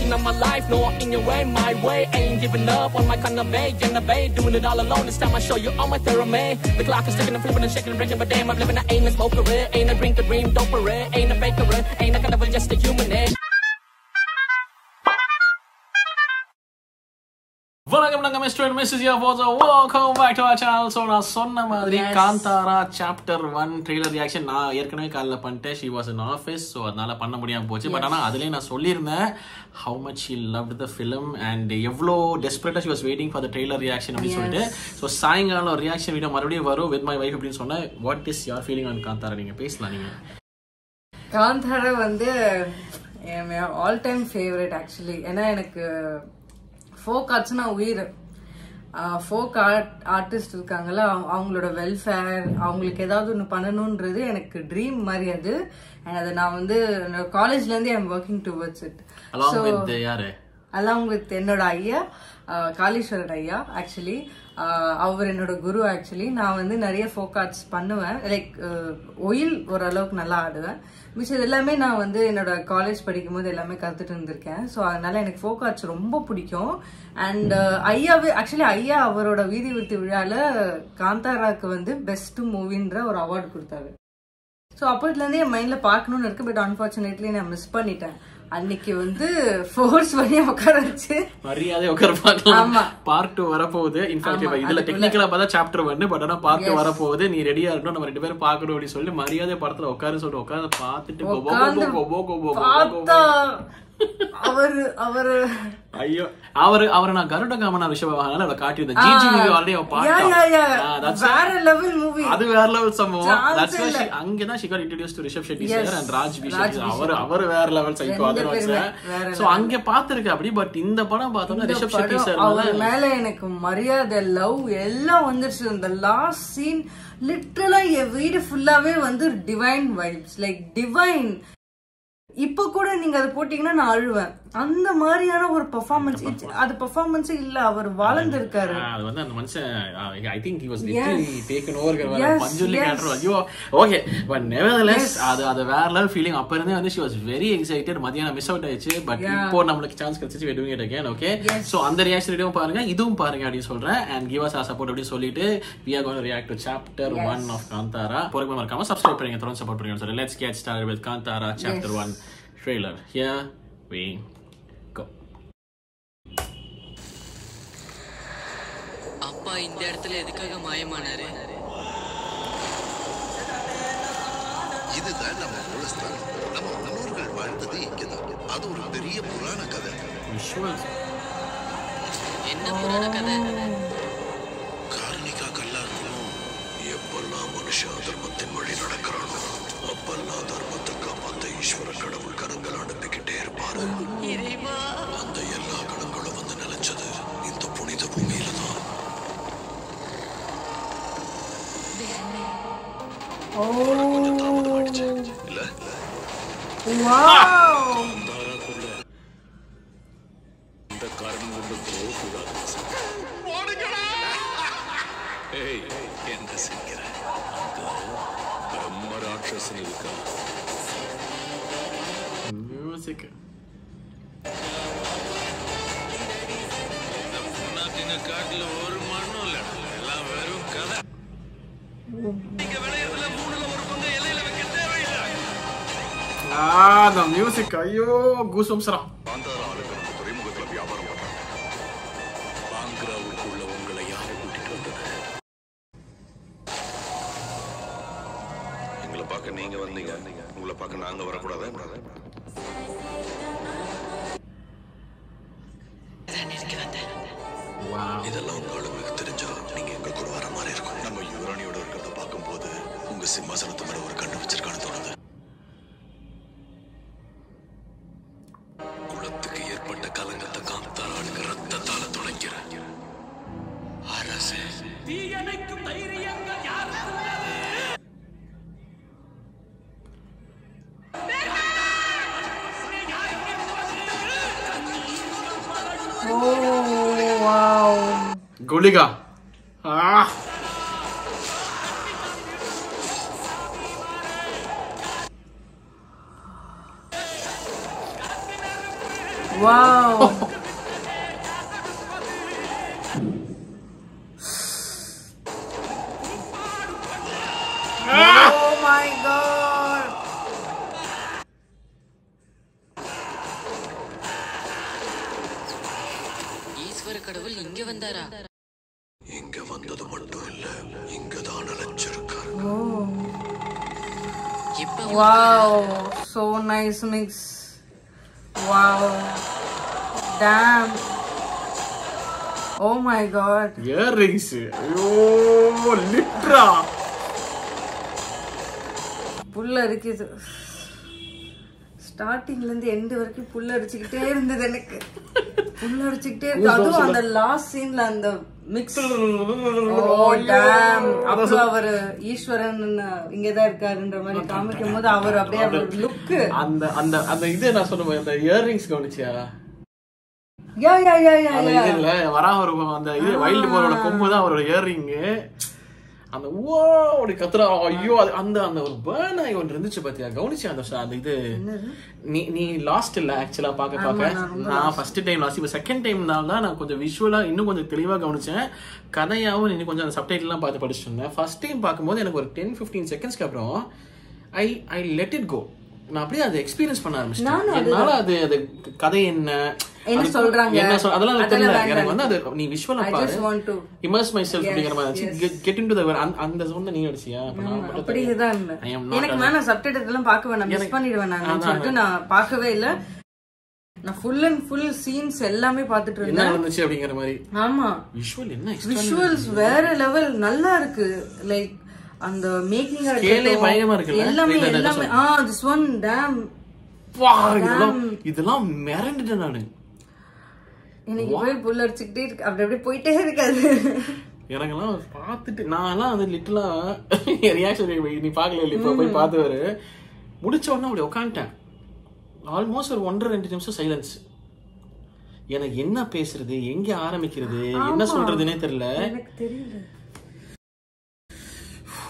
vision of my life. No, in your way, my way. Ain't giving up on my kind of way. Young and babe, doing it all alone. This time I show you all my theorem. The clock is ticking and flipping and shaking and breaking, but damn, I'm living. I ain't a smoker, ain't a drink, a dream, don't parade. Ain't a faker, ain't a carnival, just a human. வணக்கம் நாங்க mister missus யா for welcome back to our channel. So நான் சொன்ன மாதிரி Kantara chapter 1 trailer reaction நான் ஏற்கனவே காலைல பண்ணிட்டேன். She was in office, so அதனால பண்ண முடியாமல் போச்சு. பட் ஆனால் அதுலேயே நான் சொல்லியிருந்தேன் how much she loved the film and எவ்வளோ டெஸ்பரேட்டாக she was waiting for the trailer reaction அப்படின்னு சொல்லிட்டு. ஸோ சாயங்காலம் ரியாக்ஷன் வீடியோ மறுபடியும் வரும் வித் மை வைஃப் அப்படின்னு சொன்னேன். What is your feeling on Kantara? நீங்கள் பேசலாம். நீங்கள் காந்தாரா வந்து என் ஆல் டைம் ஃபேவரட் ஆக்சுவலி. ஏன்னா எனக்கு ஃபோக் ஆர்ட்ஸ்னா உயிர். ஃபோக் ஆர்டிஸ்ட் இருக்காங்களா, அவங்களோட வெல்ஃபேர், அவங்களுக்கு ஏதாவது ஒன்று பண்ணணுன்றது எனக்கு ட்ரீம் மாதிரி அது. அண்ட் அதை நான் வந்து காலேஜ்லேருந்தே I am working towards it. Along with என்னோட ஐயா காளீஸ்வரர் ஐயா. ஆக்சுவலி அவர் என்னோட குரு. ஆக்சுவலி நான் வந்து நிறைய ஃபோக் ஆர்ட்ஸ் பண்ணுவேன். லைக் ஒயில் ஓரளவுக்கு நல்லா ஆடுவேன். மிச்சம் எல்லாமே நான் வந்து என்னோட காலேஜ் படிக்கும் போது எல்லாமே கற்றுட்டு இருந்திருக்கேன். ஸோ அதனால எனக்கு ஃபோக் ஆர்ட்ஸ் ரொம்ப பிடிக்கும். அண்ட் ஐயாவே ஆக்சுவலி ஐயா அவரோட வீதி விருத்தி விழாவில் காந்தாராக்கு வந்து பெஸ்ட் மூவின்ற ஒரு அவார்டு கொடுத்தாரு. ஸோ அப்போதுலேருந்தே என் மைண்டில் பார்க்கணுன்னு இருக்கு. பட் அன்ஃபார்ச்சுனேட்லி நான் மிஸ் பண்ணிட்டேன். அன்னைக்கு வந்து ஃபோர்ஸ் பண்ணி உட்கார வச்சு மரியாதை உட்கார பார்க்கலாம். பார்ட் 2 வரப்போகுது. இன்ஃபேக்ட் இதுல டெக்னிக்கலா பார்த்தா சாப்டர் 1, பட் ஆனா பார்ட் 2 வரப்போகுது. நீ ரெடியா இருக்கணும், நம்ம 2 பேரும் பார்க்கணும் அப்படின்னு சொல்லி மரியாதை படத்துல உட்காரு சொல்லிட்டு உட்காந்து பார்த்துட்டு ஐயோ அவரு நான் கருட காமனா ரிஷபவாகனால அவளை காட்டியிருந்தேன். ஜிஜி மூவி ஆல்ரெடி அவ பாத்தா வேற லெவல் மூவி. அது வேற லெவல் சம்பவம். தட்ஸ் வை அங்கதான் she got introduced to Rishab Shetty sir and Raj Vishal. அவர் வேற லெவல் சைக்கோ. அதர்வைஸ் சோ அங்க பாத்துருக்கு அப்படி. பட் இந்த படம் பார்த்தோம்னா ரிஷப் ஷெட்டி சார் அவர் மேல எனக்கு மரியாதை, லவ் எல்லாம் வந்துருச்சு. இந்த லாஸ்ட் சீன் லிட்டரலா என் வீடு ஃபுல்லாவே வந்து டிவைன் வைப்ஸ், லைக் டிவைன். இப்ப கூட நீங்க அதை போட்டீங்கன்னா நான் அழுவேன். அந்த மாதிரியான ஒரு பெர்ஃபார்மன்ஸ். அது பெர்ஃபார்மன்ஸ் இல்ல, அவர் வாழ்ந்து இருக்காரு. அது வந்து அந்த மனுஷன் I think he was literally taken over Manjuli character. ஐயோ ஓகே. பட் nevertheless அது வேற லெவல் ஃபீலிங். அப்ப இருந்தே வந்து she was very excited. மதியானம் மிஸ் அவுட் ஆயிடுச்சு. பட் இப்போ நம்மளுக்கு சான்ஸ் கிடைச்சிச்சு. we are doing it again. okay so அந்த ரியாக்ஷன் வீடியோவும் பாருங்க, இதுவும் பாருங்க அப்படின்னு சொல்றேன். and give us our support அப்படி சொல்லிட்டு we are going to react to chapter 1 of Kantara. போறதுக்கு மறக்காம சப்ஸ்கிரைப் பண்ணுங்க, தொடர்ந்து சப்போர்ட் பண்ணுங்க. so let's get started with Kantara chapter 1 trailer. Here we go. அப்பா இந்த இடத்துல எதுக்காக மாயமானாரு? இதுதான் நம்ம மூலஸ்தான். நம்ம முன்னோர்கள் வாழ்ந்தது இங்கதான். அது ஒரு பெரிய புராண கதை. என்ன புராண கதை? காரணிகா கல்லா இருக்கணும். எப்பெல்லாம் மனுஷ தர்மத்தின் வழி நடக்கிறானோ அப்பெல்லாம் தர்மத்தை காப்பாத்த ஈஸ்வர கடவுள் கணங்கள் அனுப்பிக்கிட்டே இருப்பாரு. அந்த எல்லா கணங்களும் வந்து நிலைச்சது இந்த புனித பூமியில தான். கொஞ்சம் தாமதமாயிடுச்சு இல்ல? இந்த காரணம் கொண்டு போகக்கூடாது. என்ன செய்கிற? பிரம்ம ராட்சசன் இருக்கா? மியூசிக் காட்டுல ஒரு மண்ணும் இல்ல, எல்லாம் வெறும் கதை. நீங்க விளையதுல 3ல 1 பங்கு இலையில வைக்க தேவையில்லை. the music ஐயோ கூஸ்பம்ஸ்ரா. காந்தாரா ஆளுக்கு துறைமுகத்துல வியாபாரம் பண்றாங்க. பாங்கராவுக்குள்ள உங்களை யாரை கூட்டிட்டு வந்தது? எங்களை பார்க்க நீங்க வந்தீங்க, உங்களை பார்க்க நாங்க வரக்கூடாது. இதெல்லாம் உங்க ஆளுங்களுக்கு தெரிஞ்சா நீங்க எங்க கூட வர மாதிரி இருக்கும். நம்ம யுவராணியோட இருக்கிறத பார்க்கும் போது உங்க சிம்மாசனத்து மேல ஒரு கண்ணு வச்சிருக்கான்னு தோணுது. குலத்துக்கு ஏற்பட்ட கலங்கத்தை காந்தாராளுக்கு ரத்தத்தால துளைக்கிற அரசே. Gulika Wow. Oh my god. ஈஸ்வர கடவுள் இங்க வந்தாரா? இங்க வந்தது மட்டும் இல்ல, இங்கதான் அழைச்சிருக்காரு. Wow, so nice mix. Wow, damn. Oh my god. Earrings. ஐயோ லிட்ரா புல்ல இருக்குது. ஸ்டார்டிங்ல இருந்து எண்ட் வரைக்கும் புல்ல அடிச்சுக்கிட்டே இருந்தது எனக்கு. புல்ல அடிச்சுக்கிட்டே இருக்கு. அதுவும் அந்த லாஸ்ட் சீன்ல அந்த மிக்ஸ். ஓ டாம். அப்போ அவர் ஈஸ்வரன் இங்கதான் இருக்காருன்ற மாதிரி காமிக்கும் போது அவர் அப்படியே அவர் லுக் அந்த அந்த அந்த இது நான் சொன்ன அந்த இயரிங்ஸ் கவனிச்சியா? யா யா யா யா இல்ல வரா ஒரு அந்த இது வைல்ட் போரோட கொம்பு தான் அவரோட இயரிங். அந்த ஓ அப்படி கத்துறா. ஐயோ அந்த அந்த ஒரு பேர்ன் ஆகி ஒன்று இருந்துச்சு பாத்தியா? கவனிச்சு அந்த இது நீ லாஸ்ட் இல்ல ஆக்சுவலா பாக்க நான் ஃபர்ஸ்ட் டைம் லாஸ்ட் இப்ப செகண்ட் டைம் தான் நான் கொஞ்சம் விஷுவலா இன்னும் கொஞ்சம் தெளிவா கவனிச்சேன். கதையாவும் இன்னும் கொஞ்சம் அந்த சப்டைட்டில் எல்லாம் பார்த்து படிச்சுட்டு இருந்தேன். ஃபர்ஸ்ட் டைம் பார்க்கும்போது எனக்கு ஒரு 10-15 செகண்ட்ஸ்க்கு அப்புறம் ஐ லெட் இட் கோ. நான் அப்படியே அதை எக்ஸ்பீரியன்ஸ் பண்ண ஆரம்பிச்சேன். என்னால அது கதை என்ன சொல்றாங்க அதெல்லாம் தெரியல எனக்கு. வந்து அது நீ விஷுவலா பாரு, இமர்ஸ் மை செல்ஃப் அப்படிங்கிற மாதிரி கெட் இன்டு தி அந்த ஜோன்ல நீ அடிச்சியா? அப்படிதான் எனக்கு நான் சப்டைட்டில் எல்லாம் பார்க்க வேணாம், மிஸ் பண்ணிடுவேன் நான் சொல்லிட்டு நான் பார்க்கவே இல்ல. நான் ஃபுல் அண்ட் ஃபுல் சீன்ஸ் எல்லாமே பார்த்துட்டு இருந்தேன். என்ன நடந்துச்சு அப்படிங்கிற மாதிரி. ஆமா, விஷுவல் என்ன விஷுவல்ஸ் வேற லெவல் நல்லா இருக்கு. லைக் அந்த மேக்கிங் பயங்கரமா இருக்கு எல்லாமே எல்லாமே. this one damn. இதெல்லாம் மிரண்டுட்டேன் நானு. எனக்கு போய் புல் அடிச்சுக்கிட்டே இருக்கு, அப்படி அப்படியே போயிட்டே இருக்காது. எனக்கெல்லாம் பார்த்துட்டு நான்லாம் வந்து லிட்டலா ரியாக்ஷன் நீ பாக்கல இல்ல இப்ப போய் பார்த்துவாரு முடிச்ச உடனே அப்படி உட்காந்துட்டேன். ஆல்மோஸ்ட் ஒரு 1.5-2 நிமிஷம் சைலன்ஸ். எனக்கு என்ன பேசுறது, எங்க ஆரம்பிக்கிறது, என்ன சொல்றதுன்னே தெரியல. எனக்கு தெரியல.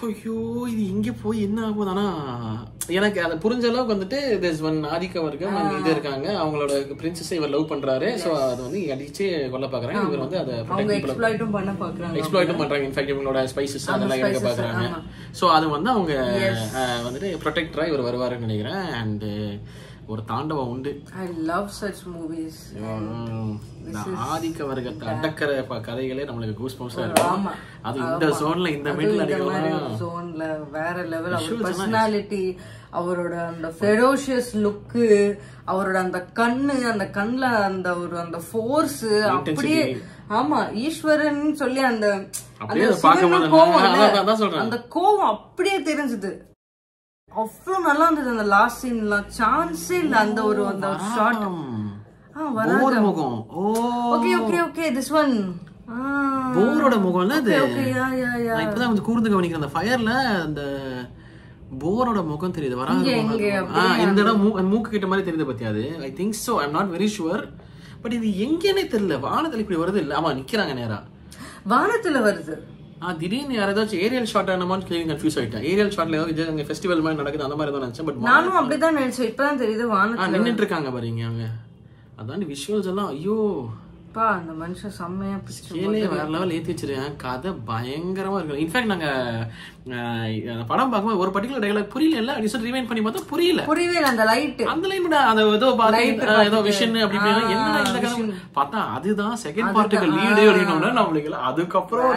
ஐயோ இது எங்க போய் என்ன ஆகும். ஆனா எனக்கு அதை புரிஞ்ச அளவுக்கு வந்துட்டு there's one ஆதிக்க வர்க்கம் இது இருக்காங்க, அவங்களோட பிரின்சஸ் இவர் லவ் பண்றாரு. சோ அது வந்து அடிச்சு கொல்ல பாக்குறாங்க. இவர் வந்து அதை எக்ஸ்ப்ளாய்ட்டும் பண்ண பாக்குறாங்க. எக்ஸ்ப்ளாய்ட்டும் பண்றாங்க. இன்ஃபேக்ட் இவங்களோட ஸ்பைசஸ் அதெல்லாம் எடுக்க பாக்குறாங்க. சோ அது வந்து அவங்க வந்துட்டு ப்ரொடெக்டரா இவர் வருவாருன்னு நினைக்கிறேன். அண்ட் ஒரு தாண்டவம் உண்டு. I love such movies. ஆதிக்க வர்க்கத்தை அடக்கிற கதைகளே நம்மளுக்கு கூஸ் பம்ப்ஸா இருக்கும். அது இந்த ஜோன்ல இந்த மிடில் அடிக்கலாம் ஜோன்ல வேற லெவல். அவர் பர்சனாலிட்டி, அவரோட அந்த ஃபெரோஷியஸ் லுக், அவரோட அந்த கண்ணு, அந்த கண்ணுல அந்த ஒரு அந்த ஃபோர்ஸ் அப்படியே. ஆமா, ஈஸ்வரன் சொல்லி அந்த அந்த கோவம் அப்படியே தெரிஞ்சது. அவ்வளவு நல்லா இருந்தது அந்த லாஸ்ட் சீன்லாம். சான்ஸே இல்ல அந்த ஒரு அந்த ஷாட். போர் முகம். Okay okay okay this one போரோட முகம்ல அது. Okay yeah yeah yeah. நான் இப்பதான் வந்து கூர்ந்து கவனிக்கிறேன். அந்த ஃபயர்ல அந்த போரோட முகம் தெரியுது. வராங்க இந்த இடம் மூக்கு கிட்ட மாதிரி தெரியுது பத்தியா? அது I think so. I am not very sure. But இது எங்கேனே தெரியல. வானத்துல இப்படி வருது இல்ல? ஆமா நிக்கிறாங்க நேரா வானத்துல வருது. திடீர்னு யார் ஏதாச்சும் ஏரியல் ஷாட் ஆனமான்னு கன்ஃபியூஸ் ஆயிட்டேன். ஏரியல் ஷாட்ல ஏதோ ஃபெஸ்டிவல் மாதிரி நடக்குது அந்த மாதிரி ஏதோ நினைச்சேன். பட் நானும் அப்படிதான் நினைச்சேன். இப்பதான் தெரியுது வானத்துல நின்னுட்டு இருக்காங்க பாருங்க அவங்க. அதான் விஷுவல்ஸ் எல்லாம் ஐயோ பா, அந்த மனுஷன் செம்மையா ஸ்கேலே வேற லெவல் ஏத்தி வச்சிருக்கேன். கதை பயங்கரமா இருக்கு. இன்ஃபேக்ட் நாங்க படம் பார்க்கும்போது ஒரு பர்டிகுலர் டயலாக் புரியல இல்ல அப்படி சொல்லி ரிவைண்ட் பண்ணி பார்த்தா புரியல. அந்த லைட் அந்த லைன் அந்த ஏதோ விஷன் அப்படி என்ன இந்த கதை பார்த்தா அதுதான் செகண்ட் பார்ட்டுக்கு லீடு அப்படின்னா நம்மளுக்கு அதுக்கப்புறம்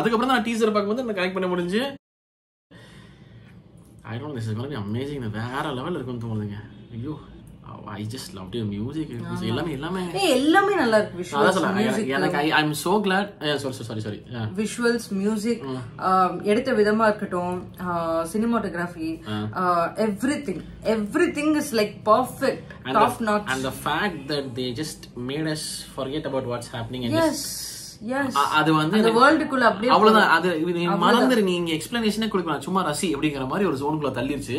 அதுக்கப்புறம் தான் டீசர் பார்க்கும்போது கனெக்ட் பண்ண முடிஞ்சு. I don't this is gonna be amazing. வேற லெவல் இருக்குன்னு தோணுதுங்க. ஐயோ I just loved your music. எல்லாமே நல்லா இருக்கு. விஷுவல்ஸ் மியூசிக் எனக்கு I am so glad. sorry visuals music எடுத்த விதமா இருக்கட்டும், cinematography, everything is like perfect, top notch. And the fact that they just made us forget about what's happening and அது வந்து அந்த வேர்ல்டுக்குள்ள அப்படியே அவ்வளவுதான். அது மறந்துரு, நீங்க எக்ஸ்பிளனேஷனே கொடுக்கலாம். சும்மா ரசி அப்படிங்கிற மாதிரி ஒரு ஜோனுக்குள்ள தள்ளிருச்சு.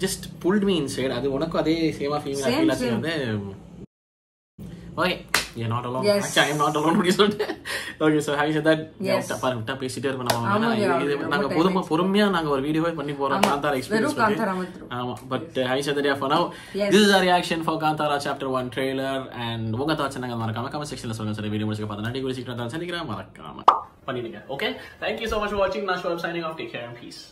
Just pulled me inside. அது உனக்கும் அதே சேமா ஃபீல் வந்து okay. you're not alone. Actually, I'm not alone. Okay, so having said that, பாருங்க பேசிட்டே இருக்கோம் நாங்க பொறுமையா நாங்க ஒரு வீடியோவே பண்ணி போறோம் காந்தாரா எக்ஸ்பீரியன்ஸ் பத்தி. ஆமா, but having said that, for now, this is our reaction for Kantara Chapter 1 trailer, and உங்க thoughts என்ன மறக்காம கமெண்ட் செக்ஷன்ல சொல்லுங்க. சரி, வீடியோ முடிச்சு பார்த்தா நடி குறிச்சிட்டு சந்திக்கிறேன், மறக்காம பண்ணிடுங்க. Okay, thank you so much for watching. Nashwa signing off. Take care and peace.